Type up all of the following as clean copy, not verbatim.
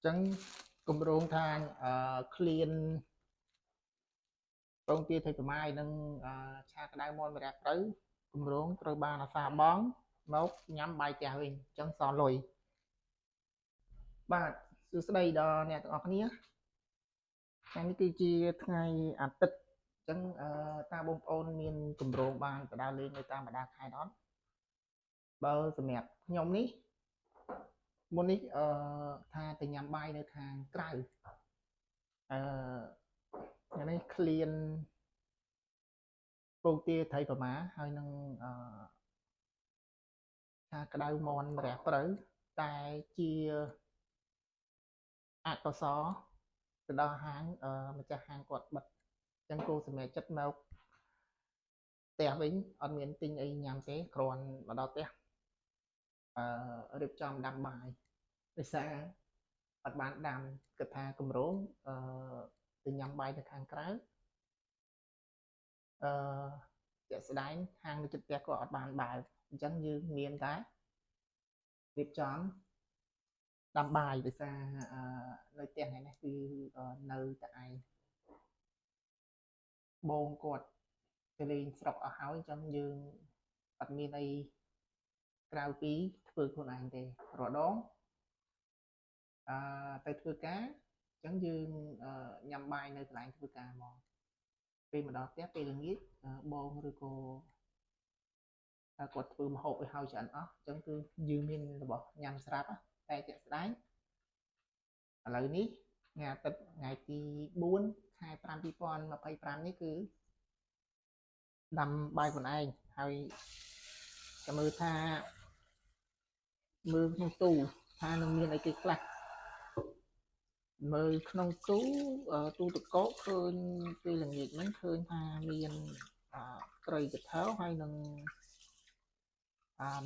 ចឹងគម្រោងថាឃ្លានពងទាថៃប្រម៉ាយនិងឆាក្តៅមាន់ម្រះព្រៅគម្រោងត្រូវបានអាសាបងមកញ៉ាំបាយផ្ទះវិញចឹងសល់លុយបាទសួស្តីដល់អ្នកទាំងអស់គ្នាថ្ងៃនេះគឺជាថ្ងៃអាទិត្យចឹងតើបងប្អូនមានគម្រោងបានទៅដើរលេងនៅតាមបណ្ដាខេត្តអត់បើសម្រាប់ខ្ញុំនេះមុននេះថាទៅញ៉ាំបាយនៅខាងក្រៅនេះឃ្លានពងទាថៃប្រមាហើយនឹងថាក្តៅមន់រះព្រៅតែជាអកុសលទៅដល់ហាងម្ចាស់ហាងគាត់បិទចឹងគោសម្រាប់ចិត្តមកផ្ទះវិញអត់មានទិញអីញ៉ាំទេគ្រាន់មកដល់ផ្ទះរៀបចំដាំបាយដោយសារអត់បានដាំគិតថាគម្រោងទៅញ៉ាំបាយនៅខាងក្រៅជាក់ស្ដែងហាងនៅជិតផ្ទះក៏អត់បានបើកអញ្ចឹងយើងមានតែរៀបចំដាំបាយដោយសារនៅផ្ទះថ្ងៃនេះគឺនៅតែឯងបងគាត់ទៅលេងស្រុកអស់ហើយអញ្ចឹងយើងអត់មានអីក្រៅពីធ្វើខ្លួនឯងទេរដងទៅធ្វើការអញ្ចឹងយើងញ៉ាំបាយនៅកន្លែងធ្វើការមកពេលមកដល់ផ្ទះពេលល្ងាចបងឬក៏គាត់ធ្វើម្ហូបឲ្យហើយឆ្អិនអស់អញ្ចឹងគឺយើងមានរបស់ញ៉ាំស្រាប់តែជាក់ស្ដែងឥឡូវនេះថ្ងៃអាទិត្យថ្ងៃទី4ខែ5 2025នេះគឺដាំបាយខ្លួនឯងហើយចាំមើលថាមើលក្នុងទូថានឹងមានអីគេខ្លះមើលក្នុងទូទឹកកកឃើញពេលល្ងាចហ្នឹងឃើញថាមានត្រីកថៅហើយនឹង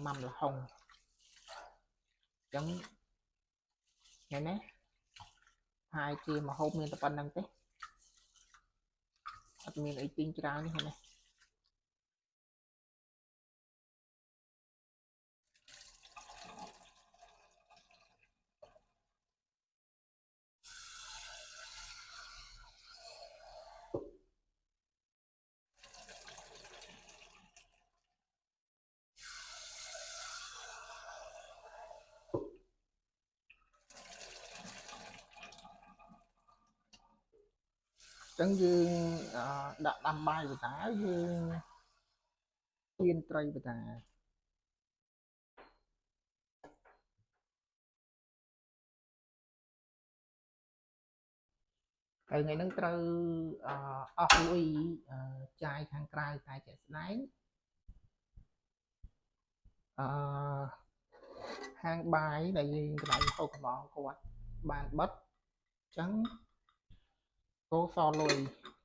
ម៉ាំល្ហុងអញ្ចឹងថ្ងៃនេះហើយជាម្ហូបមានតែប៉ុណ្្នឹងទេអត់មានអីទិញច្រើននេះហ្នឹងចឹងយើងដាក់ដាំបាយបតាយើងទៀនត្រីបតាហើយថ្ងៃហ្នឹងត្រូវអស់លុយចាយខាងក្រៅតែជាក់ស្ដែងហាងបាយដែលយើងកន្លែងហូបកំងគាត់បានបិទអញ្ចឹងគោសល់លុយ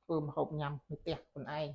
ធ្វើម្ហូបញ៉ាំនៅផ្ទះខ្លួនឯង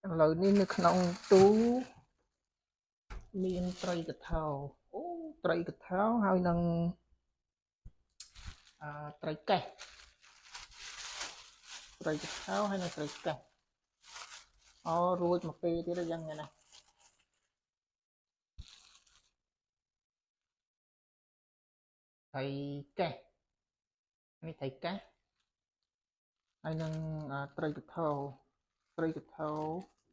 ឥឡូវនេះនៅក្នុងទូមានត្រីកថៅអូត្រីកថៅហើយនឹងត្រីកេះត្រីកថៅហើយនឹងត្រីកេះអូរួចមកពេលទៀតយ៉ាងណាត្រីកេះនេះត្រីកេះហើយនឹងត្រីកថៅ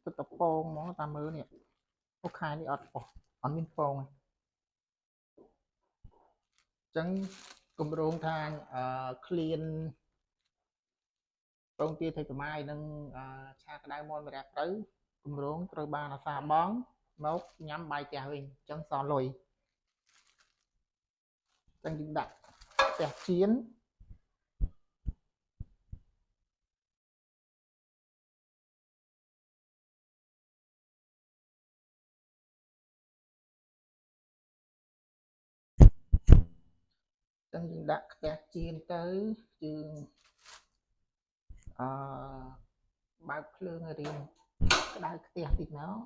ទឹកតពងហ្មងតាមមើលនេះអូខែនេះអត់មានពងអញ្ចឹងគម្រោងថាឃ្លានពងទាថៃប្រម៉ាយនិងឆាក្តៅមាន់ម្រះព្រៅគម្រោងត្រូវបានអាសាបងមកញ៉ាំបាយផ្ទះវិញអញ្ចឹងសល់លុយចឹងយើងដាក់ ផ្ទះជៀនចឹងយើងដាក់ផ្ទះជៀនទៅយើងបើកភ្លើងរៀងក្តៅខ្ទះតិចមក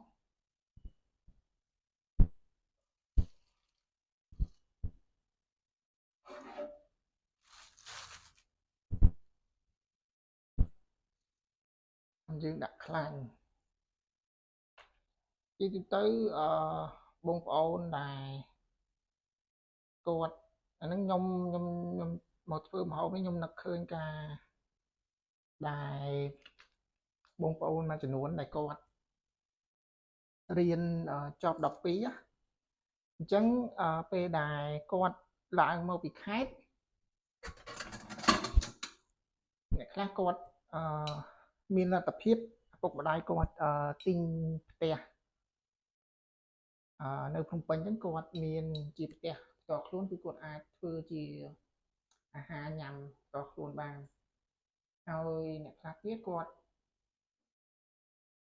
យើងដាក់ខ្លាញ់ជាទូទៅបងប្អូនដែលគាត់អាហ្នឹងខ្ញុំមកធ្វើម្ហូបនេះខ្ញុំនឹកឃើញការដែលបងប្អូនមួយចំនួនដែលគាត់រៀនចប់12អញ្ចឹងពេលដែលគាត់ឡើងមកពីខេត្តអ្នកខ្លះគាត់មានលទ្ធភាពឪពុកម្ដាយគាត់ទិញផ្ទះនៅភ្នំពេញហ្នឹងគាត់មានជាផ្ទះផ្ទាល់ខ្លួនគឺគាត់អាចធ្វើជាអាហារញ៉ាំផ្ទាល់ខ្លួនបានហើយអ្នកខ្លះទៀតគាត់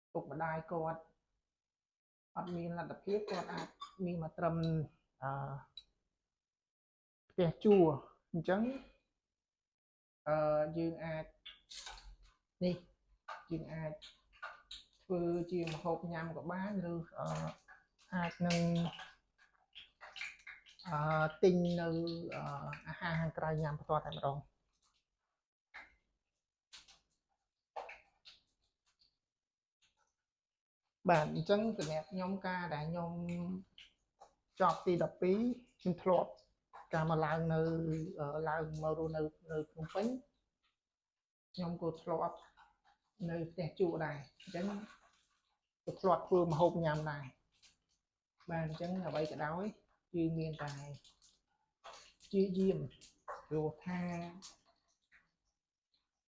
ឪពុកម្ដាយគាត់អត់មានលទ្ធភាពគាត់អាចមានមកត្រឹមផ្ទះជួលអញ្ចឹងយើងអាចនេះយើងអាចធ្វើជាម្ហូបញ៉ាំក៏បានឬអាចនឹងទិញនៅអាហារខាងក្រៅញ៉ាំផ្ទាល់តែម្ដងបាទអញ្ចឹងសម្រាប់ខ្ញុំការដែលខ្ញុំចប់ទី12ខ្ញុំធ្លាប់ការមកឡើងនៅឡើងមករស់នៅភ្នំពេញខ្ញុំក៏ធ្លាប់នៅផ្ទះជួលដែរអញ្ចឹងក៏ធ្លាប់ធ្វើម្ហូបញ៉ាំដែរបាទអញ្ចឹងអ្វីក៏ដោយគឺមានតែជាយាមព្រោះថា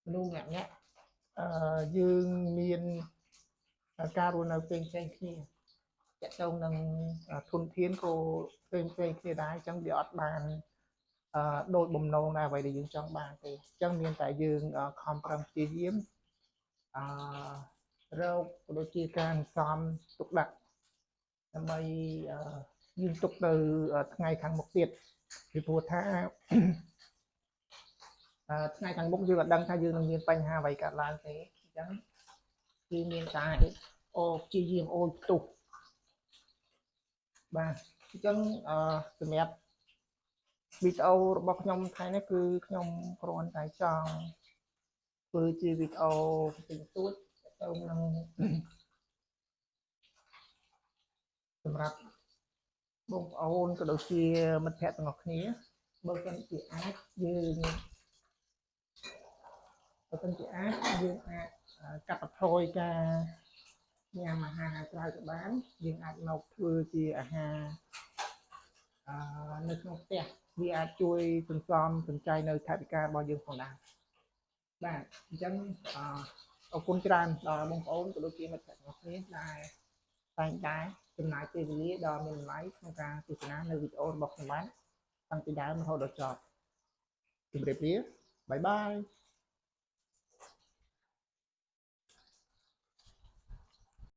មនុស្សម្នាក់យើងមានការរស់នៅផ្សេងគ្នាតាក់ទងនឹងធនធានក៏ផ្សេងគ្នាដែរអញ្ចឹងវាអត់បានដូចបំណងដែរអ្វីដែលយើងចង់បានទេអញ្ចឹងមានតែយើងខំប្រឹងព្យាយាមរកក៏ដូចជាការសំទុកដាក់ដើម្បីយើងទុកទៅថ្ងៃខាងមុខទៀតពីព្រោះថាថ្ងៃខាងមុខយើងអត់ដឹងថាយើងនឹងមានបញ្ហាអ្វីកើតឡើងទេអញ្ចឹងគឺមានតែព្យាយាមអូនផ្ទុះបាទអញ្ចឹងសម្រាប់វីដេអូរបស់ខ្ញុំថ្ងៃនេះគឺខ្ញុំគ្រាន់តែចង់ធ្វើជាវីដេអូបន្តិចបន្តួចទៅនឹងសម្រាប់បងប្អូនក៏ដូចជាមិត្តភ័ក្តិទាំងអស់គ្នាបើសិនជាអាចយើងអាចកាត់បន្ថយការញ៉ាំអាហារក្រៅទៅបានយើងអាចមកធ្វើជាអាហារនៅក្នុងផ្ទះវាអាចជួយសន្សំសំចៃនៅថវិការបស់យើងផងដែរបាទអញ្ចឹងអរគុណច្រើនដល់បងប្អូនក៏ដូចជាមិត្តភក្តិទាំងអស់គ្នាដែលតែងតែចំណាយពេលវេលាដ៏មានតម្លៃក្នុងការទស្សនានៅវីដេអូរបស់ខ្ញុំបានតាំងពីដើមរហូតដល់ចប់ជម្រាបលាបាយបាយ